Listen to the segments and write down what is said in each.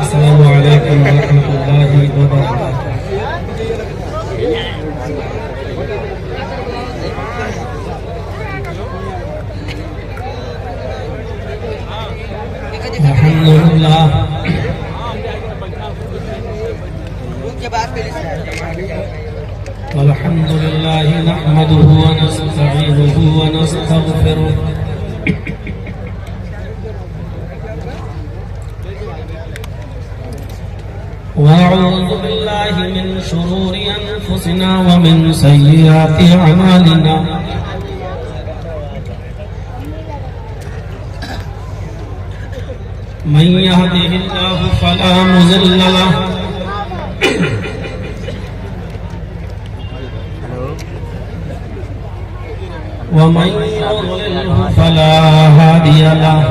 السلام علیکم ورحمۃ اللہ وبرکاتہ۔ الحمدللہ الحمدللہ نحمده ونستعینه ونستغفره ونعوذ بالله من شرور أنفسنا ومن سيئات أعمالنا من يهده الله فلا مضل له ومن يضلله فلا هادي له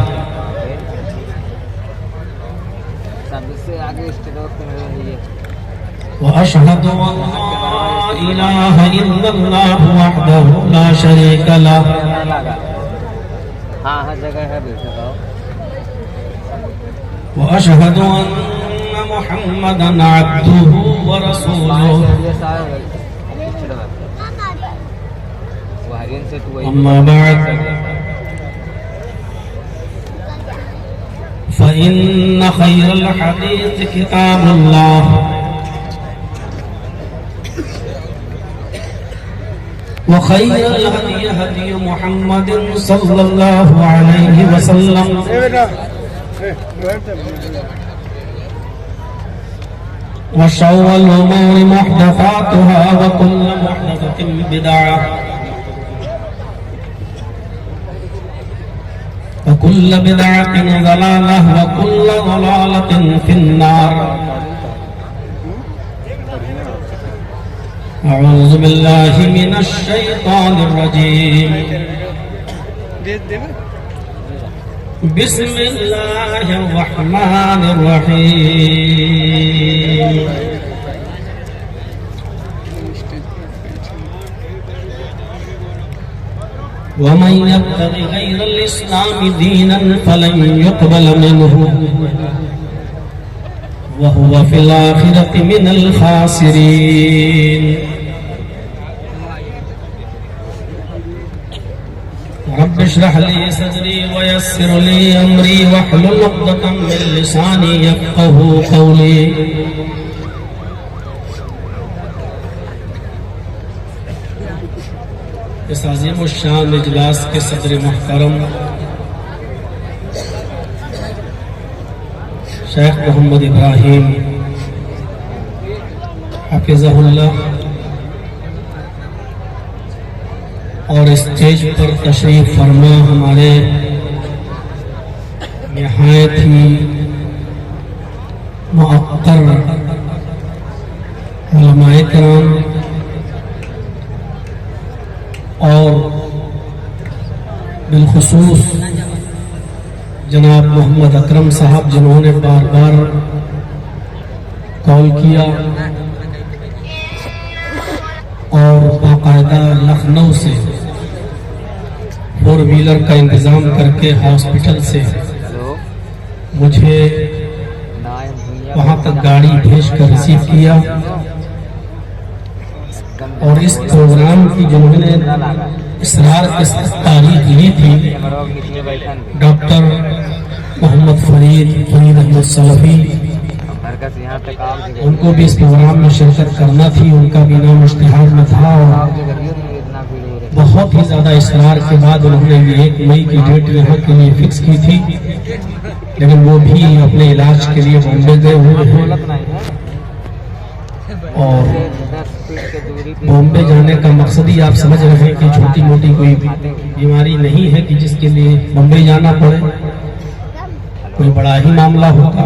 وأشهد أن لا إله إلا الله وحده لا شريك له وأشهد أن محمدا عبده ورسوله أما بعد فإن خير الحديث كتاب الله وخير الهدي هدي محمد صلى الله عليه وسلم وشر الأمور محدثاتها وكل محدثة بدعة وكل بدعة ضلالة وكل ضلالة في النار أعوذ بالله من الشيطان الرجيم بسم الله الرحمن الرحيم ومن يبتغي غير الإسلام دينا فلن يقبل منه وهو في الآخرة من الخاسرين رب اشرح لي صدري ويسر لي أمري واحلل عقدة من لساني يفقهوا قولي اس عظیم الشان اجلاس کے صدر محترم شیخ محمد ابراہیم حفظہ اللہ اور اسٹیج پر تشریف فرما ہمارے نہایت ہی معطر علماء کرام اور بالخصوص جناب محمد اکرم صاحب جنہوں نے بار بار کال کیا اور باقاعدہ لکھنؤ سے 4 ویلر کا انتظام کر کے ہاسپٹل سے مجھے وہاں تک گاڑی بھیج کر ریسیو کیا اور اس پروگرام کی جنہوں نے اسرار کے ساتھ تاریخ لی تھی ڈاکٹر محمد فرید احمد سلفی، ان کو بھی اس پروگرام میں شرکت کرنا تھی، ان کا بھی نام اشتہار میں تھا اور بہت ہی زیادہ اصرار کے بعد انہوں نے 1 مئی کی ڈیٹ یہاں کے لیے فکس کی تھی، لیکن وہ بھی اپنے علاج کے لیے بامبے گئے ہوئے ہیں اور بامبے جانے کا مقصد ہی آپ سمجھ رہے ہیں کہ چھوٹی موٹی کوئی بیماری نہیں ہے کہ جس کے لیے بامبے جانا پڑے، کوئی بڑا ہی معاملہ ہوتا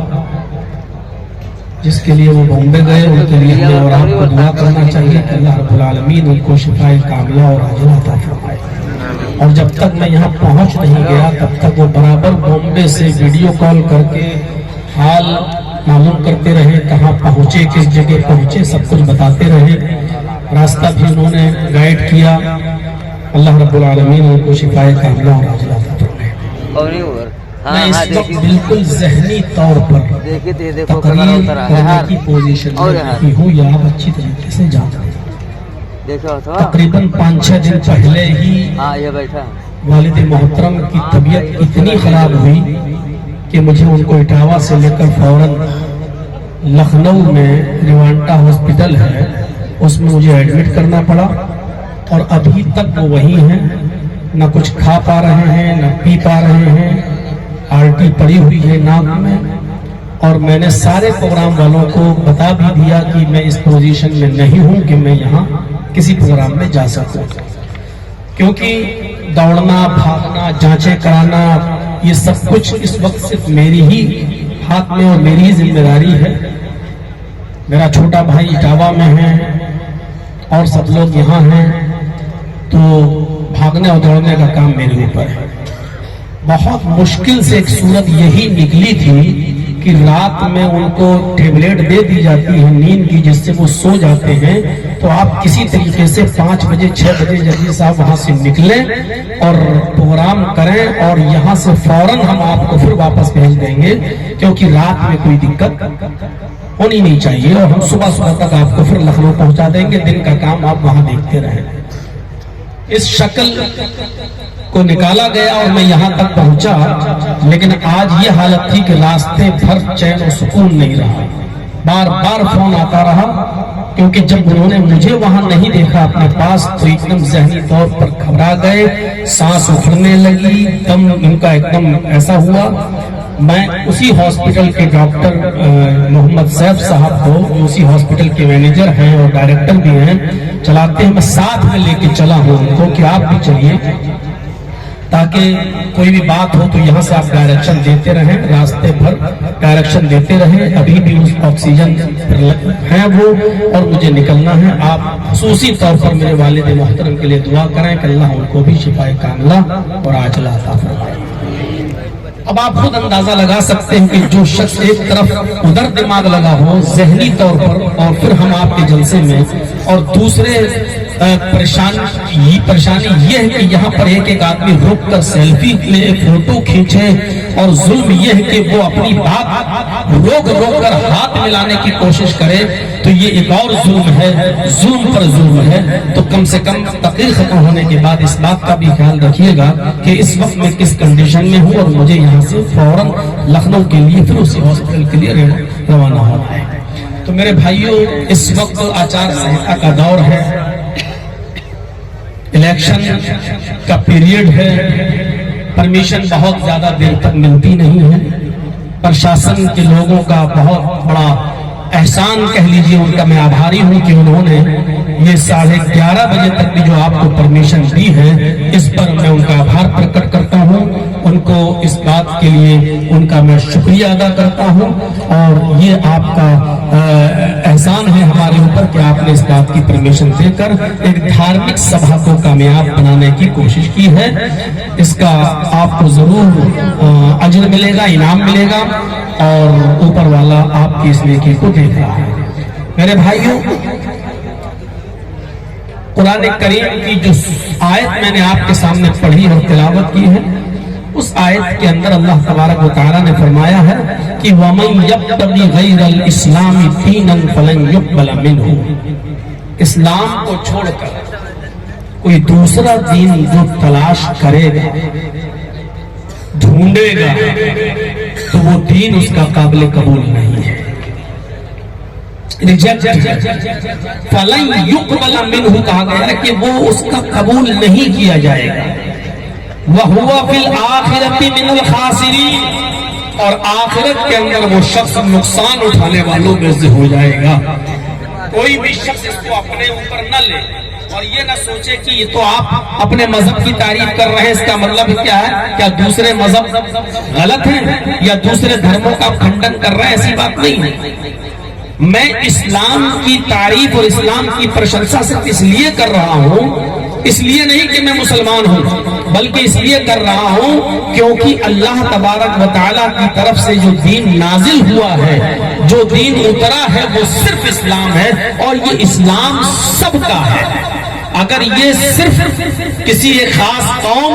جس کے لیے وہ بامبے گئے۔ ان کے لیے ہمیں اور آپ کو دعا کرنا چاہیے کہ اللہ رب العالمین ان کو شفائے کاملہ اور عاجلہ عطا فرمائے۔ اور جب تک میں یہاں پہنچ نہیں گیا تب تک وہ برابر بامبے سے ویڈیو کال کر کے حال معلوم کرتے رہے، کہاں پہنچے، کس جگہ پہنچے، سب کچھ بتاتے رہے، راستہ بھی انہوں نے گائیڈ کیا۔ اللہ رب العالمین ان کو شفائے کاملہ اور عاجلہ عطا فرمائے۔ میں اس وقت بالکل ذہنی طور پر تقریر کرنے کی پوزیشن میں نہیں ہوں، یہ آپ اچھی طریقے سے جانتے ہیں۔ تقریباً 5-6 دن پہلے ہی والد محترم کی طبیعت اتنی خراب ہوئی کہ مجھے ان کو اٹاوا سے لے کر فوراً لکھنؤ میں ریوانٹا ہاسپٹل ہے، اس میں مجھے ایڈمٹ کرنا پڑا، اور ابھی تک وہ وہی ہیں، نہ کچھ کھا پا رہے ہیں نہ پی پا رہے ہیں، آلٹی پڑی ہوئی ہے ناک میں۔ اور میں نے سارے پروگرام والوں کو بتا بھی دیا کہ میں اس پوزیشن میں نہیں ہوں کہ میں یہاں کسی پروگرام میں جا سکوں، کیونکہ دوڑنا بھاگنا جانچیں کرانا یہ سب کچھ اس وقت صرف میری ہی ہاتھ میں اور میری ہی ذمہ داری ہے۔ میرا چھوٹا بھائی اٹاوا میں ہے اور سب لوگ یہاں ہیں، تو بھاگنے اور دوڑنے کا کام میرے اوپر ہے۔ بہت مشکل سے ایک صورت یہی نکلی تھی کہ رات میں ان کو ٹیبلیٹ دے دی جاتی ہے نیند کی، جس سے وہ سو جاتے ہیں، تو آپ کسی طریقے سے 5 بجے 6 بجے جلدی صاحب وہاں سے نکلیں اور پروگرام کریں، اور یہاں سے فوراً ہم آپ کو پھر واپس بھیج دیں گے، کیونکہ رات میں کوئی دقت ہونی نہیں چاہیے، اور ہم صبح تک آپ کو پھر لکھنؤ پہنچا دیں گے، دن کا کام آپ وہاں دیکھتے رہیں۔ اس شکل کو نکالا گیا اور میں یہاں تک پہنچا، لیکن آج یہ حالت تھی کہ راستے بھر چین و سکون نہیں رہا، بار بار فون آتا رہا، کیونکہ جب انہوں نے مجھے وہاں نہیں دیکھا اپنے پاس تو ایک دم ذہنی طور پر گھبرا گئے، سانس اکھڑنے لگی، دم ان کا ایک دم ایسا ہوا۔ میں اسی ہاسپٹل کے ڈاکٹر محمد سیف صاحب کو، جو اسی ہاسپٹل کے مینیجر ہیں اور ڈائریکٹر بھی ہیں، چلاتے ہیں، میں ساتھ میں لے کے چلا ہوں ان کو کہ آپ بھی چلیے، تاکہ کوئی بھی بات ہو تو یہاں سے آپ ڈائریکشن دیتے رہیں، راستے بھر ڈائریکشن دیتے رہیں۔ ابھی بھی اس آکسیجن ہیں وہ، اور مجھے نکلنا ہے۔ آپ خصوصی طور پر میرے والد محترم کے لیے دعا کریں کہ اللہ ان کو بھی شفائے کاملہ اور عاجلہ عطا فرمائے۔ اب آپ خود اندازہ لگا سکتے ہیں کہ جو شخص ایک طرف ادھر دماغ لگا ہو ذہنی طور پر، اور پھر ہم آپ کے جلسے میں، اور دوسرے پریشانی یہ ہے کہ یہاں پر ایک آدمی رک کر سیلفی لے، فوٹو کھینچے، اور ظلم یہ ہے کہ وہ اپنی بات روک کر ہاتھ ملانے کی کوشش کرے، تو یہ ایک اور ظلم ہے، ظلم پر ظلم ہے۔ تو کم سے کم تقریر ختم ہونے کے بعد اس بات کا بھی خیال رکھیے گا کہ اس وقت میں کس کنڈیشن میں ہوں، اور مجھے یہاں سے فوراً لکھنؤ کے لیے پھر اسی ہاسپٹل کے لیے روانہ ہونا ہے۔ تو میرے بھائیوں، اس وقت آچار سنہتا کا دور ہے، الیکشن کا پیریڈ ہے، پرمیشن بہت زیادہ دیر تک ملتی نہیں ہے۔ پرشاسن کے لوگوں کا بہت بڑا احسان کہہ لیجئے ان کا، میں آبھاری ہوں کہ انہوں نے یہ 11:30 بجے تک بھی جو آپ کو پرمیشن دی ہے، اس پر میں ان کا آبھار پرکٹ کرتا ہوں، ان کو اس بات کے لیے ان کا میں شکریہ ادا کرتا ہوں، اور یہ آپ کا احسان ہے ہمارے اوپر کہ آپ نے اس بات کی پرمیشن دے کر ایک دھارمک سبھا کو کامیاب بنانے کی کوشش کی ہے۔ اس کا آپ کو ضرور اجر ملے گا، انعام ملے گا، اور اوپر والا آپ کی اس نیکی کو دیکھ رہا ہے۔ میرے بھائیوں، قرآن کریم کی جو آیت میں نے آپ کے سامنے پڑھی اور تلاوت کی ہے، اس آیت کے اندر اللہ تبارک و تعالیٰ نے فرمایا ہے کہ وَمَن يَبْتَغِ غَيْرَ الْإِسْلَامِ دِينًا فَلَن يُقْبَلَ مِنْهُ، اسلام کو چھوڑ کر کوئی دوسرا دین جو تلاش کرے گا، ڈھونڈے گا، تو وہ دین اس کا قابل قبول نہیں ہے، ریجیکٹ۔ فَلَن يُقْبَلَ مِنْهُ کہا گیا ہے کہ وہ اس کا قبول نہیں کیا جائے گا، وَهُوَ فِي الْآخِرَةِ مِنَ الْخَاسِرِينَ، اور آخرت کے اندر وہ شخص نقصان اٹھانے والوں میں سے ہو جائے گا۔ کوئی بھی شخص اس کو اپنے اوپر نہ لے اور یہ نہ سوچے کہ یہ تو آپ اپنے مذہب کی تعریف کر رہے ہیں، اس کا مطلب کیا ہے؟ کیا دوسرے مذہب غلط ہیں یا دوسرے دھرموں کا کھنڈن کر رہے ہیں؟ ایسی بات نہیں ہے۔ میں اسلام کی تعریف اور اسلام کی پرشنسا صرف اس لیے کر رہا ہوں، اس لیے نہیں کہ میں مسلمان ہوں، بلکہ اس لیے کر رہا ہوں کیونکہ اللہ تبارک و تعالیٰ کی طرف سے جو دین نازل ہوا ہے، جو دین اترا ہے، وہ صرف اسلام ہے، اور یہ اسلام سب کا ہے۔ اگر یہ صرف کسی ایک خاص قوم،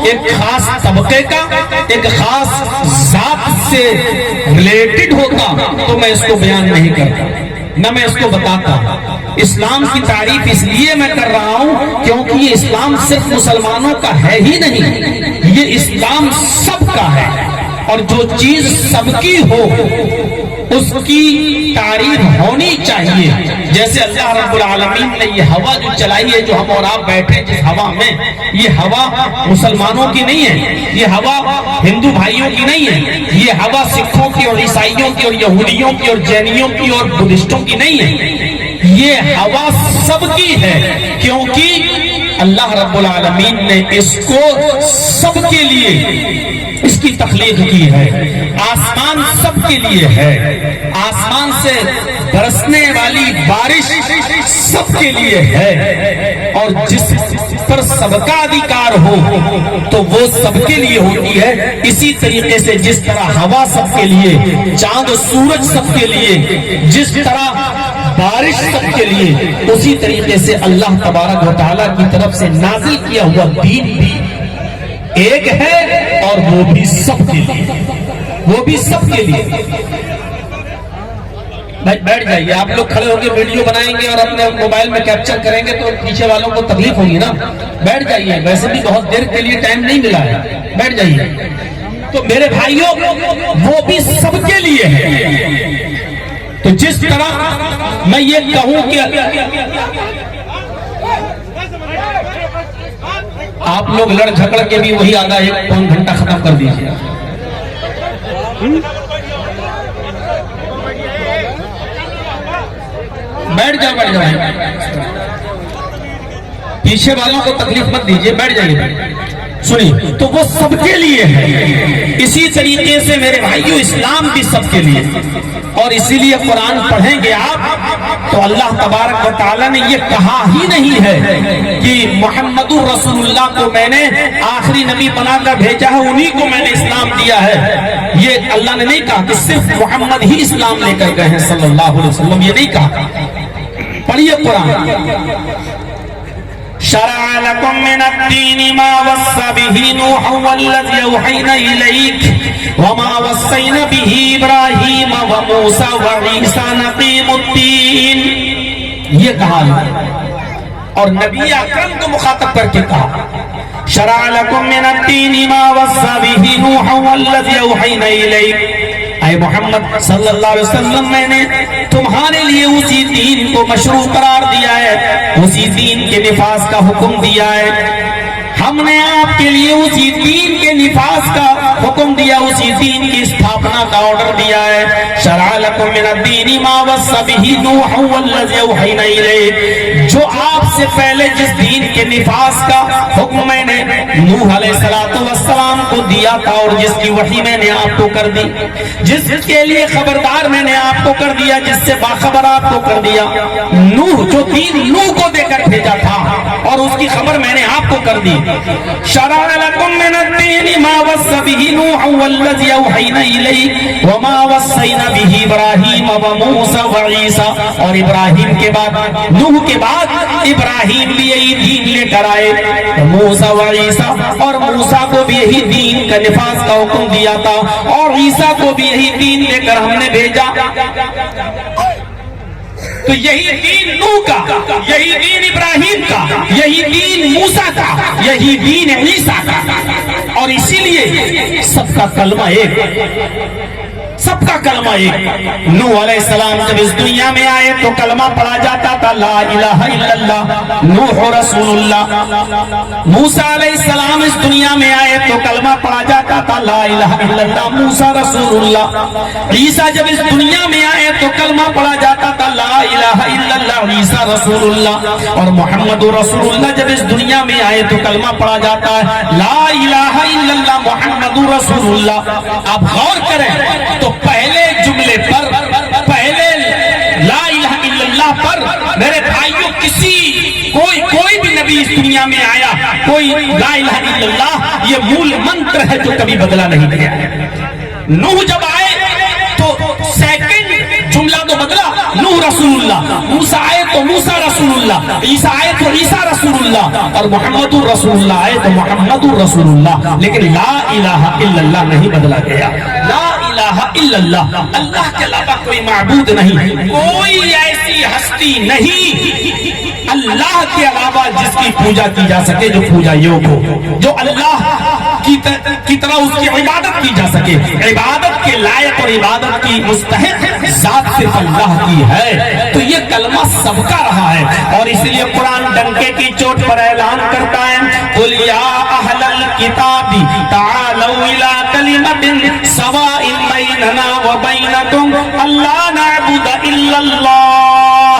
ایک خاص طبقے کا، ایک خاص ذات سے ریلیٹڈ ہوتا تو میں اس کو بیان نہیں کرتا، نہ میں اس کو بتاتا۔ اسلام کی تعریف اس لیے میں کر رہا ہوں کیونکہ یہ اسلام صرف مسلمانوں کا ہے ہی نہیں، یہ اسلام سب کا ہے، اور جو چیز سب کی ہو اس کی تعریف ہونی چاہیے۔ جیسے اللہ رب العالمین نے یہ ہوا جو چلائی ہے، جو ہم اور آپ بیٹھے جس ہوا میں، یہ ہوا مسلمانوں کی نہیں ہے، یہ ہوا ہندو بھائیوں کی نہیں ہے، یہ ہوا سکھوں کی اور عیسائیوں کی اور یہودیوں کی اور جینیوں کی اور بدھسٹوں کی نہیں ہے، یہ ہوا سب کی ہے، کیونکہ اللہ رب العالمین نے اس کو سب کے لیے اس کی تخلیق کی ہے۔ آسمان سب کے لیے ہے، آسمان سے برسنے والی بارش سب کے لیے ہے، اور جس پر سب کا ادھیکار ہو تو وہ سب کے لیے ہوتی ہے۔ اسی طریقے سے جس طرح ہوا سب کے لیے، چاند و سورج سب کے لیے، جس طرح بارش سب کے لیے، اسی طریقے سے اللہ تبارک و تعالیٰ کی طرف سے نازل کیا ہوا دین بھی ایک ہے، اور وہ بھی سب کے لیے، وہ بھی سب کے لیے۔ بھائی بیٹھ جائیے، آپ لوگ کھڑے ہو کے ویڈیو بنائیں گے اور اپنے موبائل میں کیپچر کریں گے تو پیچھے والوں کو تکلیف ہوگی نا۔ بیٹھ جائیے، ویسے بھی بہت دیر کے لیے ٹائم نہیں ملا ہے، بیٹھ جائیے۔ تو میرے بھائیوں، وہ بھی سب کے لیے ہے۔ تو جس طرح میں یہ کہوں کہ آپ لوگ لڑ جھگڑ کے بھی وہی آدھا ایک پون گھنٹہ ختم کر دیجیے۔ بیٹھ جاؤ، پیچھے والوں کو تکلیف مت دیجیے، بیٹھ جائیے۔ سنیے، تو وہ سب کے لیے ہے۔ اسی طریقے سے میرے بھائیو، اسلام بھی سب کے لیے، اور اسی لیے قرآن پڑھیں گے آپ تو اللہ تبارک و تعالیٰ نے یہ کہا ہی نہیں ہے کہ محمد رسول اللہ کو میں نے آخری نبی بنا کر بھیجا ہے، انہی کو میں نے اسلام دیا ہے۔ یہ اللہ نے نہیں کہا کہ صرف محمد ہی اسلام لے کر گئے ہیں صلی اللہ علیہ وسلم، یہ نہیں کہا۔ پڑھیے قرآن۔ شرع لكم من الدين ما وصى به نوح والذي أوحينا إليك وما وصينا به إبراهيم وموسى وعيسى أن أقيموا الدين، یہ کہا ہے، اور نبی اکرم کو مخاطب کر کے کہا شرع لكم من الدين ما وصى به نوح والذي أوحينا إليك، اے محمد صلی اللہ علیہ وسلم، میں نے تمہارے لیے اسی دین کو مشروع قرار دیا ہے، اسی دین کے نفاذ کا حکم دیا ہے۔ ہم نے آپ کے لیے اسی دین کے نفاذ کا حکم دیا، اسی دین کی استھاپنا کا آرڈر دیا ہے۔ شرع لکم من الدین ما وصى به نوح والذی اوحینا الیک، جو آپ سے پہلے جس دین کے نفاذ کا حکم میں نے نوح علیہ السلام کو دیا تھا، اور جس کی وحی میں نے آپ کو کر دی، جس کے لیے خبردار میں نے آپ کو کر دیا، جس سے باخبر آپ کو کر دیا، نوح جو دین نوح کو دے کر بھیجا تھا اور اس کی خبر میں نے آپ کو کر دی۔ شرع لکم من الدین ما وصى به نوح والذی اوحینا الیک وما وصینا به ابراہیم وموسى وعیسى، اور ابراہیم کے بعد، نوح کے بعد ابراہیم بھی یہی دین لے کر آئے، موسیٰ وعیسیٰ، اور موسیٰ کو بھی یہی دین کا نفاذ کا حکم دیا تھا، اور عیسیٰ کو بھی یہی دین لے کر ہم نے بھیجا۔ تو یہی دین نوح کا، یہی دین ابراہیم کا، یہی دین موسیٰ کا، یہی دین عیسیٰ کا، اور اسی لیے سب کا کلمہ ایک، سب کا کلمہ ایک۔ نوح علیہ السلام جب اس دنیا میں آئے تو کلمہ پڑھا جاتا تھا لا الہ الا اللہ نوح رسول اللہ۔ موسیٰ علیہ السلام اس دنیا میں آئے تو کلمہ پڑھا جاتا تھا لا الہ الا اللہ موسیٰ رسول اللہ۔ عیسیٰ جب اس دنیا میں آئے تو کلمہ پڑھا جاتا تھا لا الہ الا اللہ عیسیٰ رسول اللہ، اور محمد رسول اللہ جب اس دنیا میں آئے تو کلمہ پڑھا جاتا ہے لا الہ الا اللہ محمد رسول اللہ۔ آپ غور کریں تو پہلے جملے پر، پہلے لا الہ الا اللہ پر میرے بھائیوں کوئی بھی نبی اس دنیا میں آیا، کوئی لا الہ الا اللہ یہ مول منتر ہے جو کبھی بدلا نہیں گیا ہے۔ نوح جب آئے تو سیکنڈ جملہ تو بدلا، نوح رسول اللہ، موسیٰ آئے تو موسیٰ رسول اللہ، عیسیٰ آئے تو عیسیٰ رسول اللہ، اور محمد رسول اللہ آئے تو محمد رسول اللہ، لیکن لا الہ الا اللہ نہیں بدلا گیا۔ لا الہ الا اللہ، اللہ کے علاوہ کوئی معبود نہیں، کوئی ایسی ہستی نہیں اللہ کے علاوہ جس کی پوجا کی جا سکے، جو پوجا یوگ ہو، جو اللہ کی طرح اس کی عبادت کی جا سکے۔ عبادت کے لائق اور عبادت کی مستحق ذات صرف اللہ کی ہے۔ تو یہ کلمہ سب کا رہا ہے، اور اس لیے قرآن ڈنکے کی چوٹ پر اعلان کرتا ہے، قُلْ يَا أَهْلَ الْكِتَابِ تَعَالَوْا إِلَىٰ كَلِمَةٍ سَوَاءٍ بَيْنَنَا وَبَيْنَكُمْ أَلَّا نَعْبُدَ إِلَّا اللَّهَ۔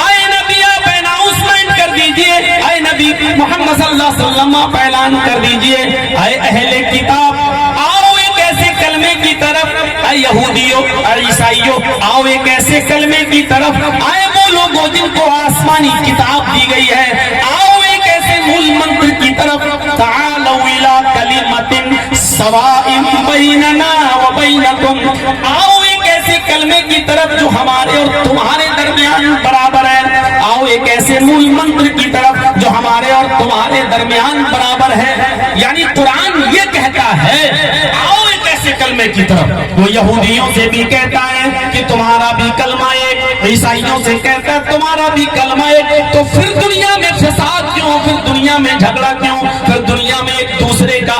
اے نبی آپ اناؤنسمنٹ کر دیجئے، اے نبی محمد صلی اللہ علیہ وسلم آپ اعلان کر دیجئے، اے اہل کتاب آؤ ایک ایسے کلمے کی طرف، اے یہودیوں اے عیسائیوں آؤ ایک ایسے کلمے کی طرف، آئے وہ لوگوں جن کو آسمانی کتاب دی گئی ہے، آؤ ایک ایسے مول منتر کی طرف، تعالوا الی کلمۃ سواء بیننا وبینکم، آؤ ایک ایسے کلمے کی طرف جو ہمارے اور تمہارے درمیان برابر ہے، آؤ ایک ایسے مول منتر کی طرف جو ہمارے اور تمہارے درمیان برابر ہے۔ یعنی قرآن یہ کہتا ہے آؤ ایک ایسے کلمے کی طرف۔ وہ یہودیوں سے بھی کہتا ہے کہ تمہارا بھی کلمہ ایک، عیسائیوں سے کہتا ہے تمہارا بھی کلمہ ایک، تو پھر دنیا میں فساد کیوں، پھر دنیا میں جھگڑا کیوں، پھر دنیا میں ایک دوسرے کا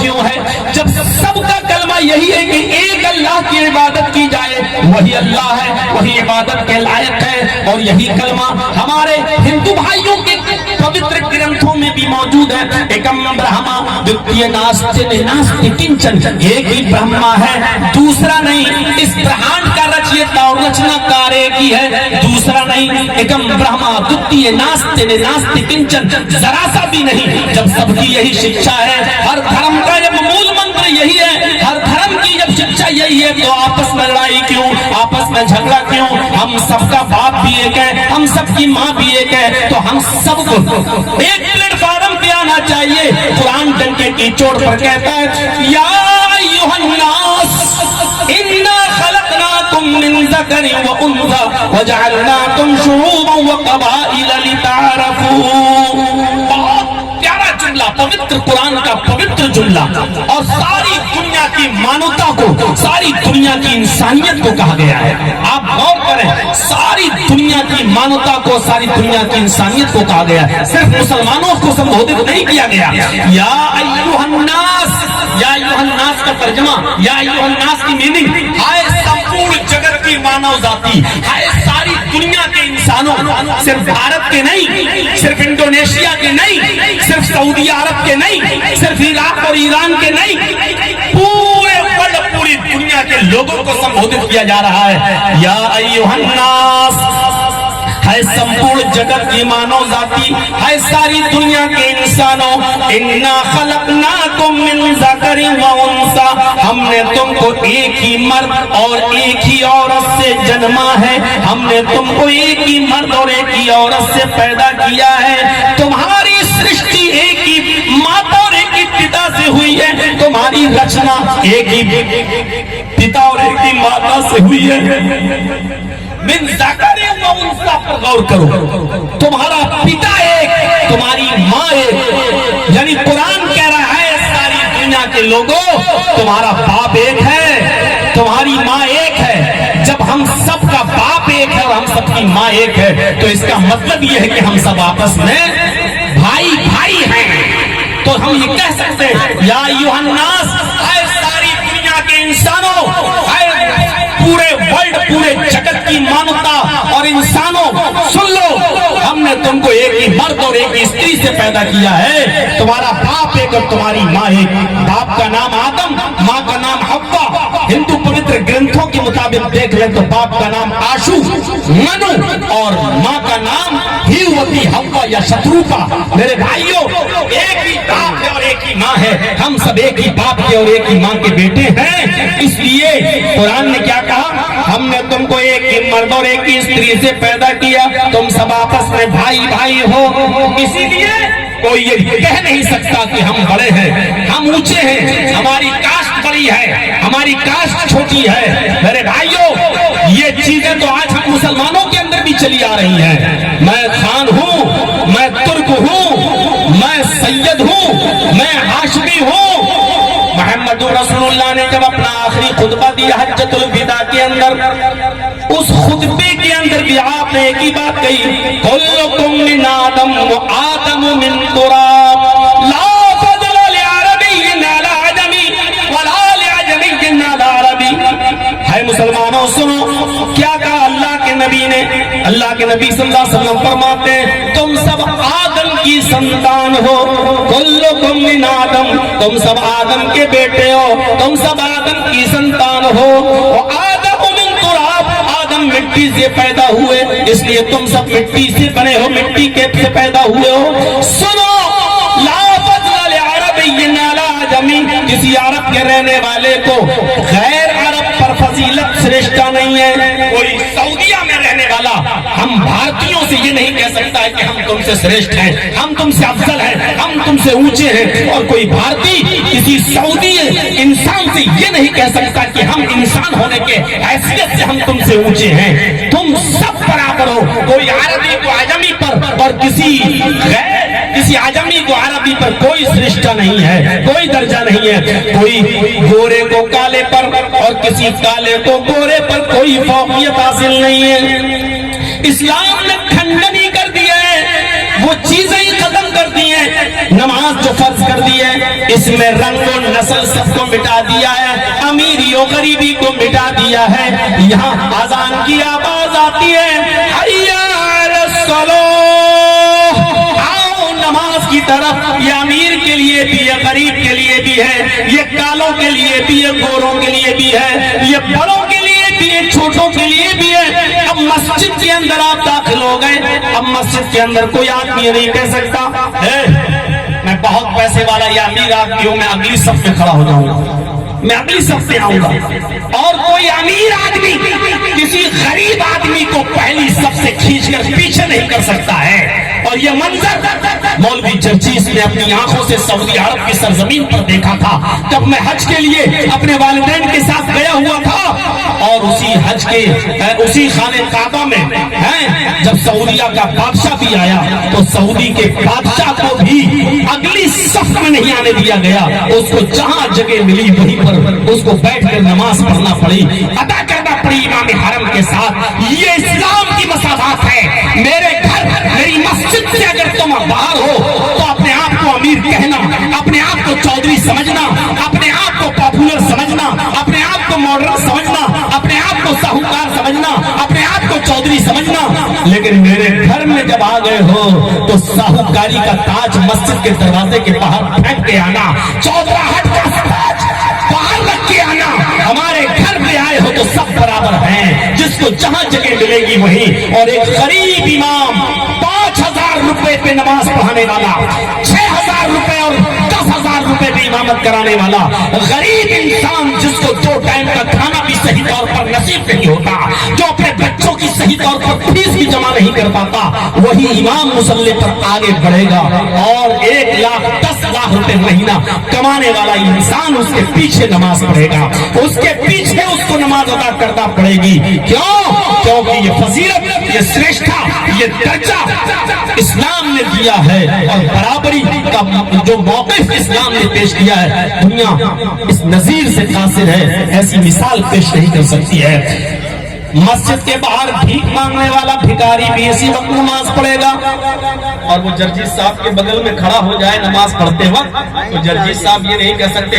کیوں ہے، جب سب کا کلمہ یہی ہے کہ ایک اللہ کی عبادت کی جائے، وہی اللہ ہے، وہی عبادت کے لائق ہے۔ اور یہی کلمہ ہمارے ہندو بھائیوں کے پوتر گرنتھوں میں بھی موجود ہے، ایکم برہما دوتیہ ناستے ناستے کنچن، ایک ہی برہما ہے دوسرا نہیں، اس برہانڈ کا رچیتا اور رچنا کار ایک ہی ہے دوسرا نہیں، ایکم برہما دوتیہ ناستے ناستے کنچن، ذرا سا بھی نہیں۔ جب سب کی یہی شکشا ہے، ہر دھرم کا جب مول منتر یہی ہے، ہر دھرم کی جب شکشا یہی ہے، تو آپس میں لڑائی کیوں، آپس میں جھگڑا کیوں؟ ہم سب کا باپ بھی ایک ہے، ہم سب کی ماں بھی ایک ہے، تو ہم سب کو ایک پلیٹ فارم پہ آنا چاہیے۔ قرآن ڈنکے کی چوٹ پر کہتا ہے، یا ایھا الناس انا خلقناکم من ذکر و انثی وجعلناکم شعوبا وقبائل لتعارفوا۔ بہت پیارا جملہ، پوتر قرآن کا پوتر جملہ، اور ساری دنیا کی مانوتا کو، ساری دنیا کی انسانیت کو کہا گیا ہے۔ آپ غور کریں، ساری دنیا کی مانوتا کو، ساری دنیا کی انسانیت کو کہا گیا ہے، صرف مسلمانوں کو سمبودھت نہیں کیا گیا۔ یا ایھا الناس، یا ایھا الناس کا ترجمہ، یا ایھا الناس کی میننگ ہے سمپورن جگت کی مانو ذاتی، ہے ساری دنیا کے انسانوں، صرف بھارت کے نہیں، صرف انڈونیشیا کے نہیں، صرف سعودی عرب کے نہیں، صرف عراق اور ایران کے نہیں، پورے ورلڈ، پوری دنیا کے لوگوں کو سمبودھت کیا جا رہا ہے۔ یا ایھا الناس ہے سمپورن جگت کی مانو ذاتی، ہے ساری دنیا کے انسانوں، انا خلقناکم من ذکر و انثی، ہم نے تم کو ایک ہی مرد اور ایک ہی عورت سے جنما ہے، ہم نے تم کو ایک ہی مرد اور ایک ہی عورت سے پیدا کیا ہے، تمہاری سرشٹی ایک ہی ماتا اور ایک ہی پتا سے ہوئی ہے، تمہاری رچنا ایک ہی پتا اور ایک ہی ماتا سے ہوئی ہے۔ من ذکر و انثی پر غور کرو، تمہارا پتا ایک، تمہاری ماں ایک، یعنی قرآن کہہ رہا ہے ساری دنیا کے لوگوں تمہارا باپ ایک ہے، تمہاری ماں ایک ہے۔ جب ہم سب کا باپ ایک ہے اور ہم سب کی ماں ایک ہے، تو اس کا مطلب یہ ہے کہ ہم سب آپس میں بھائی بھائی ہیں۔ تو ہم یہ کہہ سکتے ہیں، یا ایھا الناس، اے ساری دنیا کے انسانوں، اے پورے ورلڈ، پورے جگت کی مانوتا اور انسانوں، سن لو، ہم نے تم کو ایک ہی مرد اور ایک ہی استری سے پیدا کیا ہے، تمہارا باپ ایک اور تمہاری ماں ایک، باپ کا نام آدم، ماں کا نام حوا۔ ہندو پوتر گرنتھوں کے مطابق دیکھ لیں تو باپ کا نام آشو منو اور ماں کا نام ہیوتی حوا یا شتروپا۔ میرے بھائیوں، ایک ہی باپ ہے اور ایک ہی ماں ہے، ہم سب ایک ہی باپ کے اور ایک ہی ماں کے بیٹے ہیں۔ اس لیے قرآن نے کیا کہا، ہم نے تم کو ایک ہی مرد اور ایک ہی استری سے پیدا کیا، تم سب آپس میں بھائی بھائی ہو۔ اسی لیے کوئی یہ کہہ نہیں سکتا کہ ہم بڑے ہیں، ہم اونچے ہیں، ہماری کاسٹ بڑی ہے، ہماری کاسٹ چھوٹی ہے۔ میرے بھائیوں، یہ چیزیں تو آج ہم مسلمان چلی آ رہی ہیں. میں خان ہوں، میں ترک ہوں، میں سید ہوں، میں ہاشمی ہوں. محمد رسول اللہ نے جب اپنا آخری خطبہ دیا حجۃ الوداع کے اندر، اس خطبے کے اندر بھی آپ نے ایک ہی بات کہی، کلکم من آدم و آدم من تراب، لا فضل لعربی علی عجمی ولا لعجمی علی عربی. ہے مسلمانوں سنو کیا کہا اللہ کے نبی نے. اللہ کے نبی صلی اللہ علیہ وسلم فرماتے ہیں تم سب آدم کی سنتان ہو، کلکم من آدم، تم سب آدم کے بیٹے ہو، تم سب آدم کی سنتان ہو. آدم من تراب، آدم مٹی سے پیدا ہوئے، اس لیے تم سب مٹی سے بنے ہو، مٹی کے سے پیدا ہوئے ہو. سنو لا فضل لعربی علی عجمی، کسی عرب کے رہنے والے کو غیر عرب پر فضیلت سرشتہ نہیں ہے. کوئی سعودیہ میں رہنے والا ہم بھارتیوں سے یہ نہیں کہہ سکتا ہے کہ ہم تم سے سرشت ہیں، ہم تم سے افضل ہیں، ہم تم سے اونچے ہیں. اور کوئی بھارتی کسی سعودی انسان سے یہ نہیں کہہ سکتا کہ ہم انسان ہونے کے حیثیت سے ہم تم سے اونچے ہیں. تم سب برابر ہو. کوئی عربی کو عجمی پر اور کسی عجمی کو عربی پر کوئی سرشتہ نہیں ہے، کوئی درجہ نہیں ہے. کوئی گورے کو کالے پر اور کسی کالے کو گورے پر کوئی فوقیت حاصل نہیں ہے. اسلام نے کھنڈن ہی کر دیا ہے، وہ چیزیں ہی ختم کر دی ہیں. نماز جو فرض کر دی ہے اس میں رنگ و نسل سب کو مٹا دیا ہے، امیری و غریبی کو مٹا دیا ہے. یہاں اذان کی آواز آتی ہے، حی علی الصلاۃ، آؤ نماز کی طرف. یہ امیر کے لیے بھی ہے، غریب کے لیے بھی ہے، یہ کالوں کے لیے بھی ہے، گوروں کے لیے بھی ہے، یہ بڑوں کے لیے بھی ہے، چھوٹوں کے لیے بھی ہے. اب مسجد کے اندر آپ داخل ہو گئے، اب مسجد کے اندر کوئی آدمی یہ نہیں کہہ سکتا میں بہت پیسے والا یا امیر آدمی ہوں، میں اگلی صف میں کھڑا ہو جاؤں گا، میں اگلی صف میں آؤں گا. اور کوئی امیر آدمی کسی غریب آدمی کو پہلی صف سے کھینچ کر پیچھے نہیں کر سکتا ہے. اور یہ منظر مولوی جرجیس نے اپنی آنکھوں سے سعودی عرب کی سرزمین پر دیکھا تھا جب میں حج کے لیے اپنے والدین کے ساتھ گیا ہوا تھا. اور اسی حج کے اسی خانہ کعبہ میں جب سعودیہ کا بادشاہ بھی آیا تو سعودی کے بادشاہ کو بھی اگلی صف میں نہیں آنے دیا گیا. اس کو جہاں جگہ ملی وہیں پر اس کو بیٹھ کر نماز پڑھنا پڑی، ادا کرنا پڑی امام حرم کے ساتھ. یہ اسلام کی مساوات ہے. میرے گھر میری مسجد سے اگر تم باہر ہو تو اپنے آپ کو امیر کہنا، اپنے آپ کو چودھری سمجھنا، اپنے آپ کو پاپولر سمجھنا، اپنے آپ کو ماڈرن سمجھنا، اپنے آپ کو ساہوکار سمجھنا، اپنے آپ کو چودھری سمجھنا. لیکن میرے گھر میں جب آ گئے ہو تو ساہوکاری کا تاج مسجد کے دروازے کے باہر پھینک کے آنا، چودراہٹ کا تاج باہر رکھ کے آنا. ہمارے گھر میں آئے ہو تو سب برابر ہیں، جس کو جہاں جگہ ملے گی وہیں. اور ایک غریب امام 5,000 روپے پہ نماز پڑھانے والا، 6,000 روپے اور 10,000 روپے پہ امامت کرانے والا غریب انسان جس کو 2 ٹائم کا کھانا بھی صحیح طور پر نصیب نہیں ہوتا، جو اپنے بچوں کی صحیح طور پر فیس بھی جمع نہیں کر پاتا، وہی امام مصلی پر آگے بڑھے گا. اور 1,10,00,000 روپے مہینہ کمانے والا انسان اس کے پیچھے نماز پڑھے گا، اس کے پیچھے اس کو نماز ادا کرنا پڑے گی. کیوں؟ کیونکہ یہ فضیلت، یہ سرشتہ، یہ درجہ اسلام نے دیا ہے. اور برابری کا جو موقف اسلام نے پیش کیا ہے دنیا اس نظیر سے قاصر ہے، ایسی مثال پیش نہیں کر سکتی ہے. مسجد کے باہر بھیک مانگنے والا بھکاری بھی اسی وقت نماز پڑھے گا. اور وہ جرجیت صاحب کے بغل میں کھڑا ہو جائے نماز پڑھتے وقت تو جرجیت صاحب یہ نہیں کہہ سکتے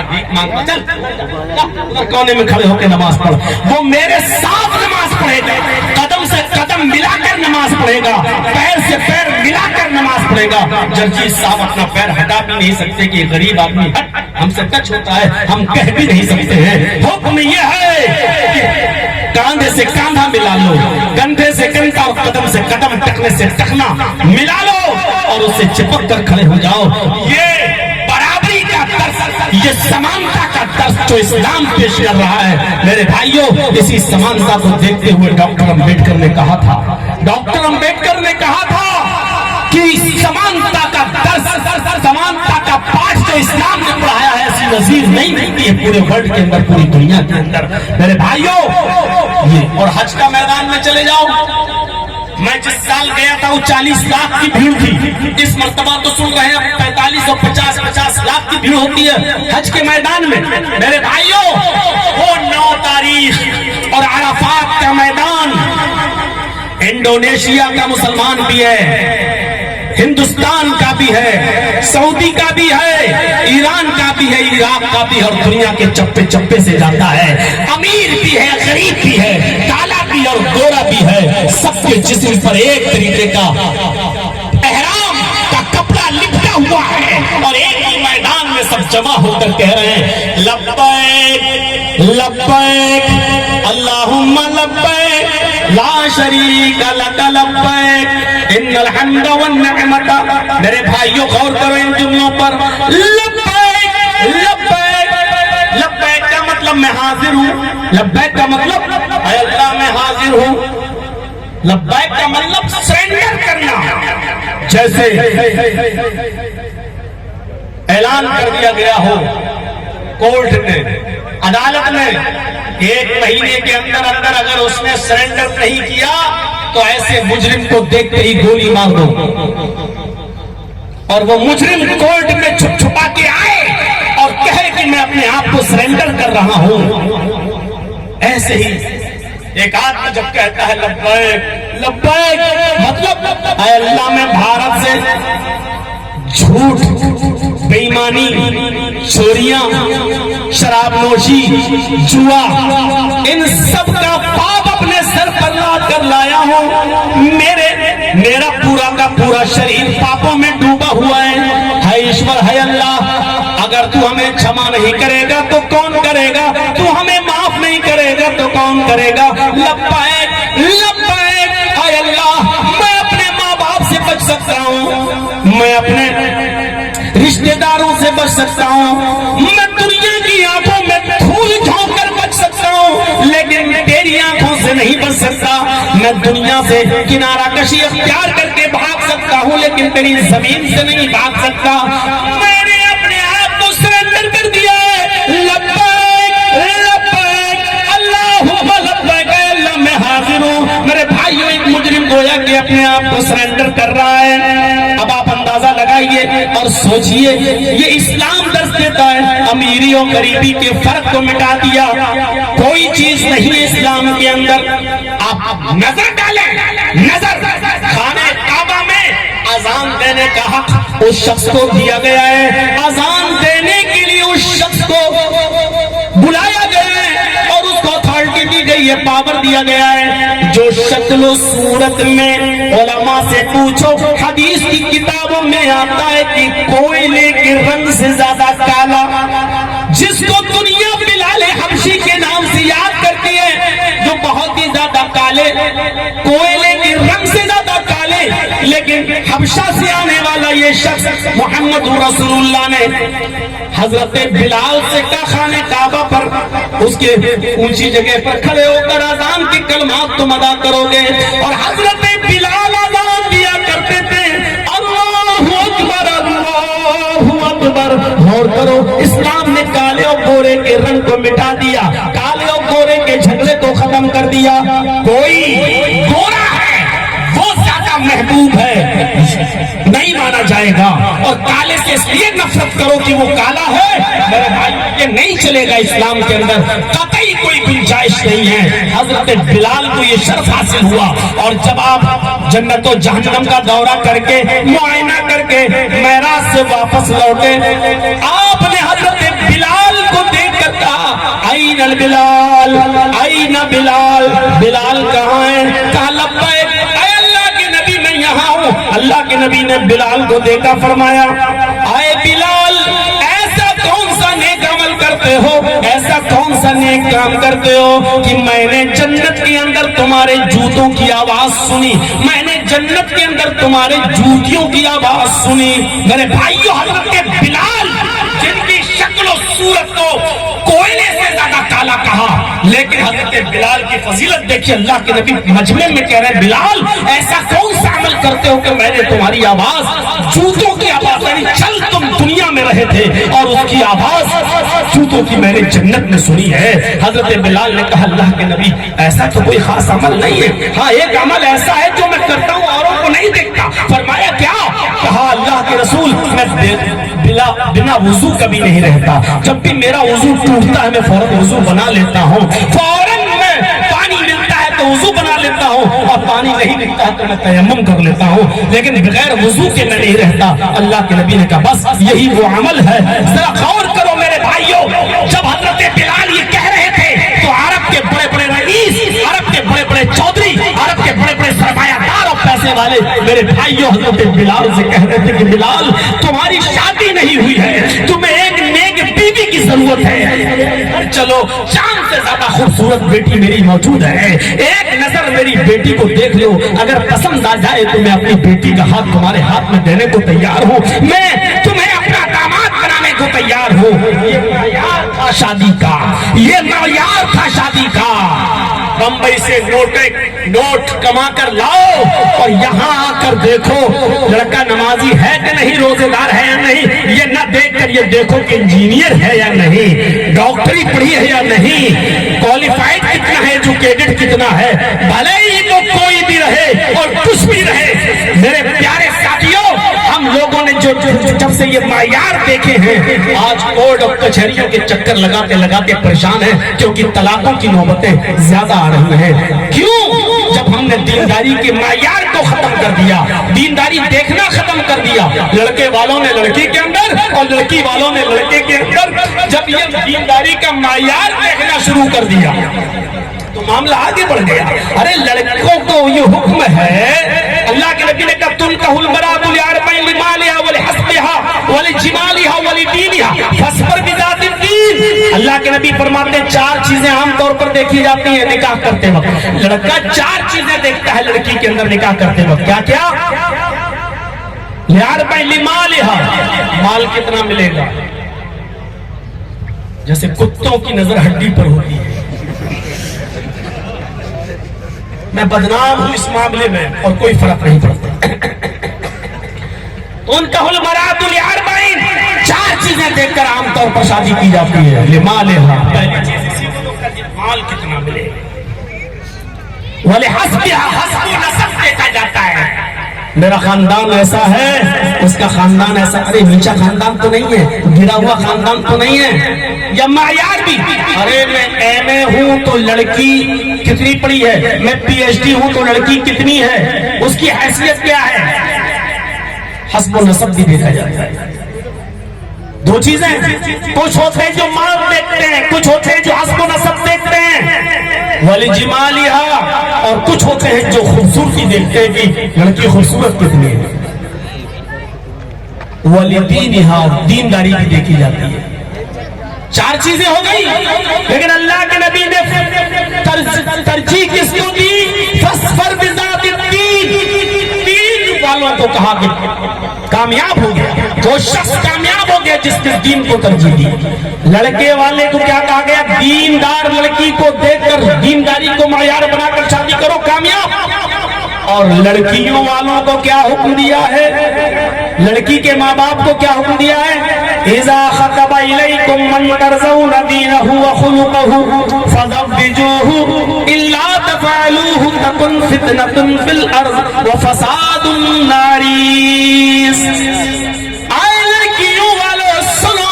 بھیک مانگنا، چل کونے میں کھڑے ہو کے نماز پڑھ. وہ میرے ساتھ نماز پڑھے گا، قدم سے قدم ملا کر نماز پڑھے گا، پیر سے پیر ملا کر نماز پڑھے گا. جرجیت صاحب اپنا پیر ہٹا بھی نہیں سکتے کہ غریب آدمی ہم سے ٹچ ہوتا ہے، ہم کہہ بھی نہیں سکتے ہیں. حکم یہ ہے کاندھے سے کاندھا ملا لو، کندھے سے کندھا اور قدم سے قدم، ٹکنے سے ٹکنا ملا لو اور اس سے چپک کر کھڑے ہو جاؤ. یہ برابری کا درس، یہ سمانتا کا درس جو اسلام پیش کر رہا ہے. میرے بھائیوں، اسی سمانتا کو دیکھتے ہوئے ڈاکٹر امبیڈکر نے کہا تھا کہ سمانتا کا درس، سمانتا کا پاٹ جو اسلام نے پڑھایا ہے ایسی نظیر نہیں ملتی ہے پورے ورلڈ کے اندر، پوری دنیا کے اندر. میرے بھائیوں، یہ اور حج کا میدان میں چلے جاؤ. میں جس سال گیا تھا وہ 40 لاکھ کی بھیڑ تھی. اس مرتبہ تو سن رہے ہیں 45 اور 50 لاکھ کی بھیڑ ہوتی ہے حج کے میدان میں. میرے بھائیوں وہ 9 تاریخ اور عرفات کا میدان انڈونیشیا کا مسلمان بھی ہے, ہندوستان کا بھی ہے, سعودی کا بھی ہے, ایران کا بھی ہے, عراق کا بھی ہے, اور دنیا کے چپے چپے سے جاتا ہے. امیر بھی ہے, غریب بھی ہے, کالا بھی اور گورا بھی ہے. سب کے جسم پر ایک طریقے کا احرام کا کپڑا لپٹا ہوا ہے اور ایک ہی میدان میں سب جمع ہو کر کہہ رہے ہیں لبیک لبیک اللہم لبیک لا شریک لک لبیک ان الحمد والنعمت. میرے بھائیوں غور کرو ان جملوں پر. لبیک لبیک لبیک کا مطلب میں حاضر ہوں. لبیک کا مطلب اے اللہ میں حاضر ہوں. لبیک کا مطلب سرنڈر کرنا. جیسے اعلان کر دیا گیا ہو کورٹ نے, عدالت نے, 1 مہینے کے اندر اندر اگر اس نے سرنڈر نہیں کیا تو ایسے مجرم کو دیکھتے ہی گولی مار دو. اور وہ مجرم کورٹ میں چھپ چھپا کے آئے اور کہے کہ میں اپنے آپ کو سرنڈر کر رہا ہوں. ایسے ہی ایک آدمی جب کہتا ہے لبیک لبیک مطلب اے اللہ میں بھارت سے جھوٹ, بے ایمانی, چوریاں, شراب نوشی, جوا, ان سب کا پاپ اپنے سر پر لاد کر لایا ہوں. میرا پورا کا پورا شریر پاپوں میں ڈوبا ہوا ہے. ایشور ہے اللہ, اگر تو ہمیں چھما نہیں کرے گا تو کون کرے گا, تو ہمیں معاف نہیں کرے گا تو کون کرے گا. لبیک لبیک اے اللہ میں اپنے ماں باپ سے بچ سکتا ہوں, میں اپنے رشتہ داروں سے بچ سکتا ہوں, میں دنیا کی آنکھوں میں دھول جھونک کر بچ سکتا ہوں, لیکن تیری آنکھوں سے نہیں بچ سکتا. میں دنیا سے کنارہ کشی اختیار کر کے بھاگ سکتا ہوں لیکن تیری زمین سے نہیں بھاگ سکتا. میں نے اپنے آپ کو سرنڈر کر دیا ہے. لبیک لبیک اللہم لبیک اللہ میں حاضر ہوں. میرے بھائیوں ایک مجرم گویا کہ اپنے آپ کو سرنڈر کر رہا ہے. اب آپ اندازہ لگائیے اور سوچئے یہ اسلام درس دیتا ہے امیری اور غریبی کے فرق کو مٹا دیا. کوئی چیز نہیں ہے اسلام کے اندر. آپ نظر ڈالیں, نظر خانہ کعبہ میں اذان دینے کا حق اس شخص کو دیا گیا ہے. اذان دینے کے لیے اس شخص کو بلایا گیا ہے اور اس کو اتھارٹی دی گئی ہے, پاور دیا گیا ہے. جو شکل و صورت میں علماء سے پوچھو حدیث کی کتابوں میں آتا ہے کہ کوئلے کے رنگ سے زیادہ کالا, جس کو دنیا بلال حبشی کے نام سے یاد کرتی ہے, جو بہت ہی زیادہ کالے, کوئلے کے رنگ سے زیادہ کالے, لیکن حبشہ سے آنے والا یہ شخص محمد رسول اللہ نے حضرت بلال سے کہا خانہ کعبہ پر اس کے اونچی جگہ پر کھڑے ہو کر اذان کی کلمات تم ادا کرو گے. اور حضرت بلال اذان دیا کرتے تھے اللہ اکبر اللہ اکبر. غور کرو اسلام نے کالے اور گورے کے رنگ کو مٹا دیا, کالے اور گورے کے جھگڑے کو ختم کر دیا. کوئی گورا ہے وہ زیادہ محبوب ہے نہیں مانا جائے گا, اور کالے سے اس لیے نفرت کرو کہ وہ کالا ہے. میرے بھائی یہ نہیں چلے گا اسلام کے اندر, قطعی کوئی گنجائش نہیں ہے. حضرت بلال کو یہ شرف حاصل ہوا, اور جب آپ جنت و جہنم کا دورہ کر کے معائنہ کر کے معراج سے واپس لوٹے, آپ نے حضرت بلال کو دیکھ کر کہا این البلال این بلال, بلال کہاں ہے؟ کہا لبیک اے اللہ کے نبی میں یہاں ہوں. اللہ کے نبی نے بلال کو دیکھا, فرمایا اے بلال ایسا کون سا نیک عمل کرتے ہو, ایسا کون سا نیک کام کرتے ہو کہ میں نے جنت کے اندر تمہارے جوتوں کی آواز سنی, میں نے جنت کے اندر تمہارے جوتیوں کی آواز سنی. میرے بھائیو حضرت بلال جن کی شکل و صورت کو کوئلے سے زیادہ کالا کہا, لیکن حضرت بلال کی فضیلت دیکھیے. اللہ کے نبی مجمع میں کہہ رہے بلال ایسا کون سا عمل کرتے ہو کہ میں نے تمہاری آواز جوتوں کی آواز, یعنی چل تم دنیا میں رہے تھے اور اس کی آواز جوتوں کی میں نے جنت میں سنی ہے۔ حضرت بلال نے کہا اللہ کے نبی ایسا تو کوئی خاص عمل نہیں ہے، ہاں ایک عمل ایسا ہے جو میں کرتا ہوں اوروں کو نہیں دیکھتا۔ فرمایا کیا؟ کہا اللہ کے رسول میں بنا وضو کبھی نہیں رہتا، جب بھی میرا وضو ٹوٹتا ہے میں فوراً وضو بنا لیتا ہوں، فوراً میں پانی ملتا ہے تو وضو بنا لیتا ہوں، اور پانی نہیں ملتا ہے تو میں تیمم کر لیتا ہوں، لیکن بغیر وضو کے میں نہیں رہتا۔ اللہ کے نبی نے کہا بس یہی وہ عمل ہے۔ ذرا غور کرو میرے بھائیوں، جب حضرت بلال یہ کہہ رہے تھے تو عرب کے بڑے بڑے رئیس، عرب کے بڑے بڑے چودھری، عرب کے بڑے بڑے سرمایہ دار اور پیسے والے میرے بھائیوں حضرت بلال سے کہہ رہے تھے کہ بلال تمہاری شادی نہیں ہوئی ہے، تمہیں ایک نیک بیوی کی ضرورت ہے، چلو چاند سے زیادہ خوبصورت بیٹی میری موجود ہے، ایک نظر میری بیٹی کو دیکھ لو، اگر پسند آ جائے تو میں اپنی بیٹی کا ہاتھ تمہارے ہاتھ میں دینے کو تیار ہوں، میں تمہیں اپنا داماد بنانے کو تیار ہوں۔ یہ معیار تھا شادی کا، یہ معیار تھا شادی کا۔ بمبئی سے نوٹ کما کر لاؤ اور یہاں آ کر دیکھو لڑکا نمازی ہے کہ نہیں، روزے دار ہے یا نہیں، یہ نہ دیکھ کر یہ دیکھو کہ انجینئر ہے یا نہیں، ڈاکٹری پڑھی ہے یا نہیں، کوالیفائڈ کتنا ہے، ایجوکیٹڈ کتنا ہے، بھلے ہی تو کوئی بھی رہے اور کچھ بھی رہے۔ میرے پیارے ساتھیوں، ہم لوگوں نے جو جب سے یہ معیار دیکھے ہیں آج کورٹ اور کچہریوں کے چکر لگاتے لگاتے پریشان ہیں، کیونکہ طلاقوں کی نوبتیں زیادہ آ رہی ہیں۔ کیوں؟ جب ہم نے دینداری کے معیار کو ختم کر دیا، دینداری دیکھنا ختم کر دیا، لڑکے والوں نے لڑکی کے اندر اور لڑکی والوں نے لڑکے کے اندر جب یہ دینداری کا معیار دیکھنا شروع کر دیا تو معاملہ آگے بڑھ گیا۔ ارے لڑکوں کو یہ حکم ہے، اللہ کے نبی نے کہا تنکح المرأۃ لأربع لمالها ولحسبها ولجمالها ولدینها فاصبر بذات الدین۔ اللہ کے نبی فرماتے ہیں چار چیزیں عام طور پر دیکھی جاتی ہیں نکاح کرتے وقت، لڑکا چار چیزیں دیکھتا ہے لڑکی کے اندر نکاح کرتے وقت۔ کیا کیا؟ لأربع لمالها، مال کتنا ملے گا، جیسے کتوں کی نظر ہڈی پر ہوتی ہے، میں بدنام ہوں اس معاملے میں اور کوئی فرق نہیں پڑتا۔ ان کا المرأۃ لأربع، چار چیزیں دیکھ کر عام طور پر شادی کی جاتی ہے۔ لمالها، پہلی چیز اسی کو مال کتنا ملے، ولحسبها، حسب نسب دیکھا جاتا ہے، میرا خاندان ایسا ہے اس کا خاندان ایسا، ارے نیچا خاندان تو نہیں ہے، گرا ہوا خاندان تو نہیں ہے، یا معیار بھی، ارے میں ایم اے ہوں تو لڑکی کتنی پڑھی ہے، میں پی ایچ ڈی ہوں تو لڑکی کتنی ہے، اس کی حیثیت کیا ہے، حسب و نسب بھی دیکھا جاتا ہے۔ دو چیزیں، کچھ ہوتے ہیں جو مال دیکھتے ہیں، کچھ ہوتے ہیں جو حسب و نسب دیکھتے ہیں، ولجمالها، اور کچھ ہوتے ہیں جو خوبصورتی دیکھتے ہیں کہ لڑکی خوبصورت کتنی ہے، ولدینها، اور دینداری بھی دیکھی جاتی ہے۔ چار چیزیں ہو گئی، لیکن اللہ کے نبی نے ترجیح کس کو دی؟ فاصبر بذات الدین، دین والوں کو کہا کہ کامیاب ہو گیا، وہ شخص کامیاب ہو گیا جس نے دین کو ترجیح دی۔ لڑکے والے کو کیا کہا گیا؟ دیندار لڑکی کو دیکھ کر دینداری کو معیار بنا کر شادی کرو، کامیاب۔ اور لڑکیوں والوں کو کیا حکم دیا ہے؟ لڑکی کے ماں باپ کو کیا حکم دیا ہے؟ اذا خطب الیکم من ترضون دینہ وخلقہ فزوجوہ الا تفعلوہ تکن فتنۃ فی الارض وفساد ناریس۔ آئے لڑکیوں والو سنو،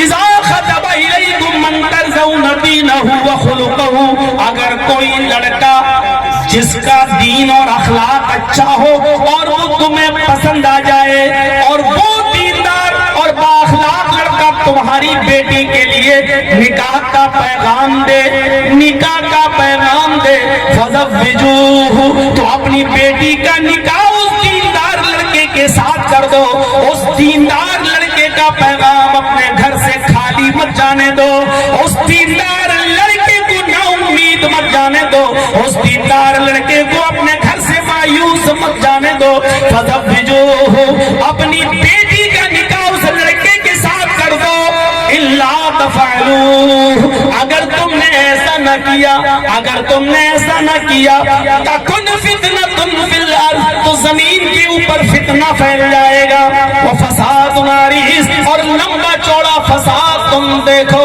اذا خطب الیکم من ترضون دینہ وخلقہ، اگر کوئی لڑکا جس کا دین اور اخلاق اچھا ہو اور وہ تمہیں پسند آ جائے اور وہ دیندار اور بااخلاق لڑکا تمہاری بیٹی کے لیے نکاح کا پیغام دے، نکاح کا پیغام دے، فزوجوہ، تو اپنی بیٹی کا نکاح اس دیندار لڑکے کے ساتھ کر دو، اس دیندار لڑکے کا پیغام اپنے گھر سے خالی مت جانے دو، اس دیندار لڑکے کو نا امید مت جانے دو، اس دیندار لڑکے کو اپنے گھر سے مایوس مت جانے دو، فزوجوہ، اپنی بیٹی کا نکاح اس لڑکے کے ساتھ کر دو، الا تفعلوہ، اگر تم نے ایسا نہ کیا، اگر تم نے ایسا نہ کیا، تکن فتنۃ فی الارض، تو زمین کے اوپر فتنہ پھیل جائے گا، وفساد ناریس، اور لمبا چوڑا فساد تم دیکھو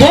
2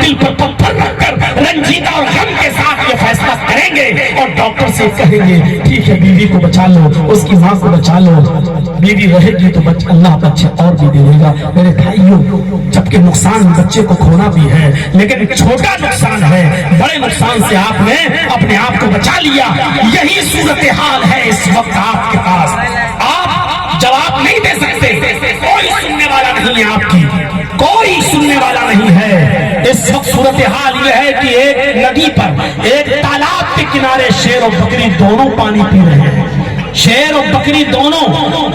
دل پر پتھر رکھ کر رنجیدہ اور غم کے ساتھ یہ فیصلہ کریں گے اور ڈاکٹر سے کہیں گے ٹھیک ہے بیوی کو بچا لو, اس کی ماں کو بچا لو, بیوی رہے گی تو اللہ بچے اور بھی دے گا. میرے بھائیوں, جبکہ نقصان بچے کو کھونا بھی ہے لیکن چھوٹا نقصان ہے, بڑے نقصان سے آپ نے اپنے آپ کو بچا لیا. یہی صورتحال ہے اس وقت آپ کے پاس. آپ جواب نہیں دے سکتے, کوئی سننے والا نہیں ہے, آپ کی کوئی سننے والا نہیں ہے. اس وقت صورتحال یہ ہے کہ ایک ندی پر, ایک تالاب کے کنارے شیر اور بکری دونوں پانی پی رہے ہیں. شیر اور بکری دونوں,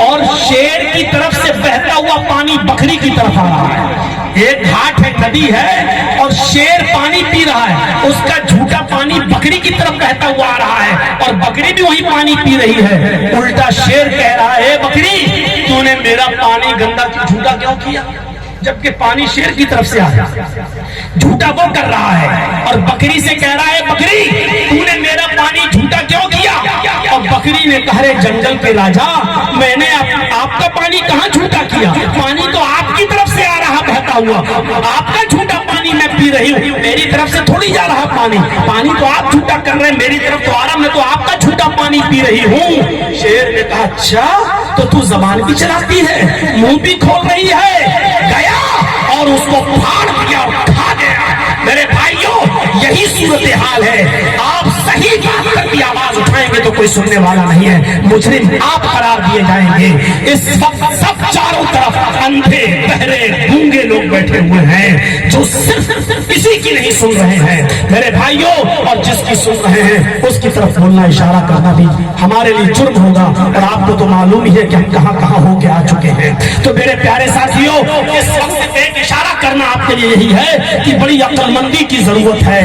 اور شیر کی طرف سے بہتا ہوا پانی بکری کی طرف آ رہا ہے. ایک گھاٹ ہے, ندی ہے, اور شیر پانی پی رہا ہے. اس کا جھوٹا پانی بکری کی طرف بہتا ہوا آ رہا ہے اور بکری بھی وہی پانی پی رہی ہے. الٹا شیر کہہ رہا ہے بکری تو نے میرا پانی گندا جھوٹا کیوں کیا, جبکہ پانی شیر کی طرف سے آیا. جھوٹا وہ کر رہا ہے اور بکری سے کہہ رہا ہے بکری تو نے میرا پانی جھوٹا کیوں کیا. اور بکری نے کہا جنگل کے راجا میں نے آپ کا پانی کہاں جھوٹا کیا, پانی تو آپ کی طرف سے آ رہا بہتا ہوا, آپ کا جھوٹا پانی میں پی رہی ہوں, میری طرف سے تھوڑی جا رہا پانی. پانی تو آپ جھوٹا کر رہے ہیں, میری طرف تو آ رہا, میں تو آپ کا جھوٹا پانی پی رہی ہوں. شیر نے کہا اچھا تو زبان بھی چلاتی ہے, منہ بھی کھول رہی ہے. گیا اور اس کو پھاڑ دیا اور کھا گیا. میرے بھائیوں یہی صورتحال ہے. آپ صحیح بات کر بھی آواز اٹھائیں گے تو کوئی سننے والا نہیں ہے, مجرم آپ قرار دیے جائیں گے. اس وقت سب چاروں طرف اندھے بہرے گونگے لوگ بیٹھے ہوئے ہیں جو صرف کسی کی نہیں سن رہے ہیں میرے بھائیوں, اور جس کی سن رہے ہیں اس کی طرف بولنا اشارہ کرنا بھی ہمارے لیے جرم ہوگا. اور آپ کو تو معلوم ہی ہے کہ ہم کہاں کہاں ہو کے آ چکے ہیں. تو میرے پیارے ساتھیوں, اس وقت ایک اشارہ کرنا آپ کے لیے یہی ہے کہ بڑی عقل مندی کی ضرورت ہے.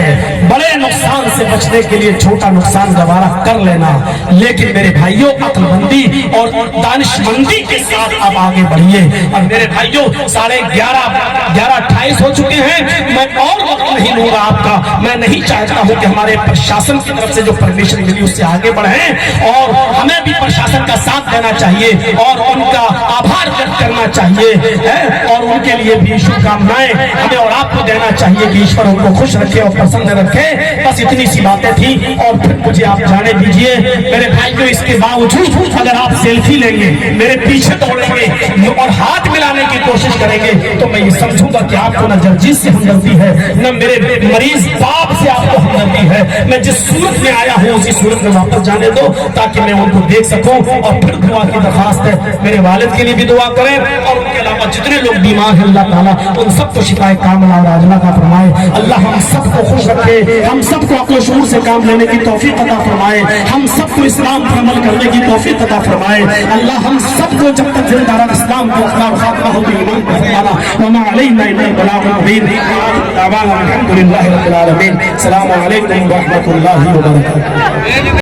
بڑے نقصان سے بچنے کے لیے چھوٹا نقصان گوارا کر لینا, لیکن میرے بھائیوں عقل مندی اور دانش مندی کے ساتھ آپ آگے بڑھیے. اور میرے بھائیوں 11:28 ہو چکے ہیں, میں اور وقت نہیں لوں گا آپ کا. میں نہیں چاہتا ہوں کہ ہمارے پرشاسن کی طرف سے جو پرمیشن ملی اس سے آگے بڑھیں, اور ہمیں بھی پرشاسن کا ساتھ دینا چاہیے اور ان کا آبھار ویکت کرنا چاہیے, اور ان کے لیے بھی شبھکامنائیں ہمیں اور آپ کو دینا چاہیے کہ ایشور ان کو خوش رکھے اور پسند رکھے. بس اتنی سی باتیں تھیں اور پھر مجھے آپ جانے دیجئے. میرے بھائیوں اس کے باوجود اگر آپ سیلفی لیں گے, میرے پیچھے دوڑیں گے اور ہاتھ ملانے کی کوشش کریں گے تو میں یہ سمجھوں گا کہ آپ کو نہ جرجیت سے ہمدردی ہے, نہ میرے مریض باپ سے آپ کو ہمدردی ہے. میں جس صورت میں آیا ہوں اسی صورت میں واپس جانے دو تاکہ میں ان کو دیکھ سکوں. اور پھر دعا کی درخواست ہے, میرے والد کے لیے بھی دعا کریں اور ان کے علاوہ جتنے لوگ بیمار ہیں اللہ تعالیٰ ان سب کو شفائے کاملہ اور عاجلہ کا فرمائے. اللہ ہم سب کو خوش رکھے, ہم سب کو عقل و شعور سے کام لینے کی توفیق عطا فرمائے, ہم سب کو اسلام پر عمل کرنے کی توفیق عطا فرمائے. اللہ ہم سب کو جب تک زندہ رہا اسلام کو اخلاق خاتمہ ہو تو ایمان پر فرمانا. وما علینا الا البلاغ المبین. دعوانا الحمد للہ رب العالمین. السلام علیکم ورحمۃ اللہ وبرکاتہ.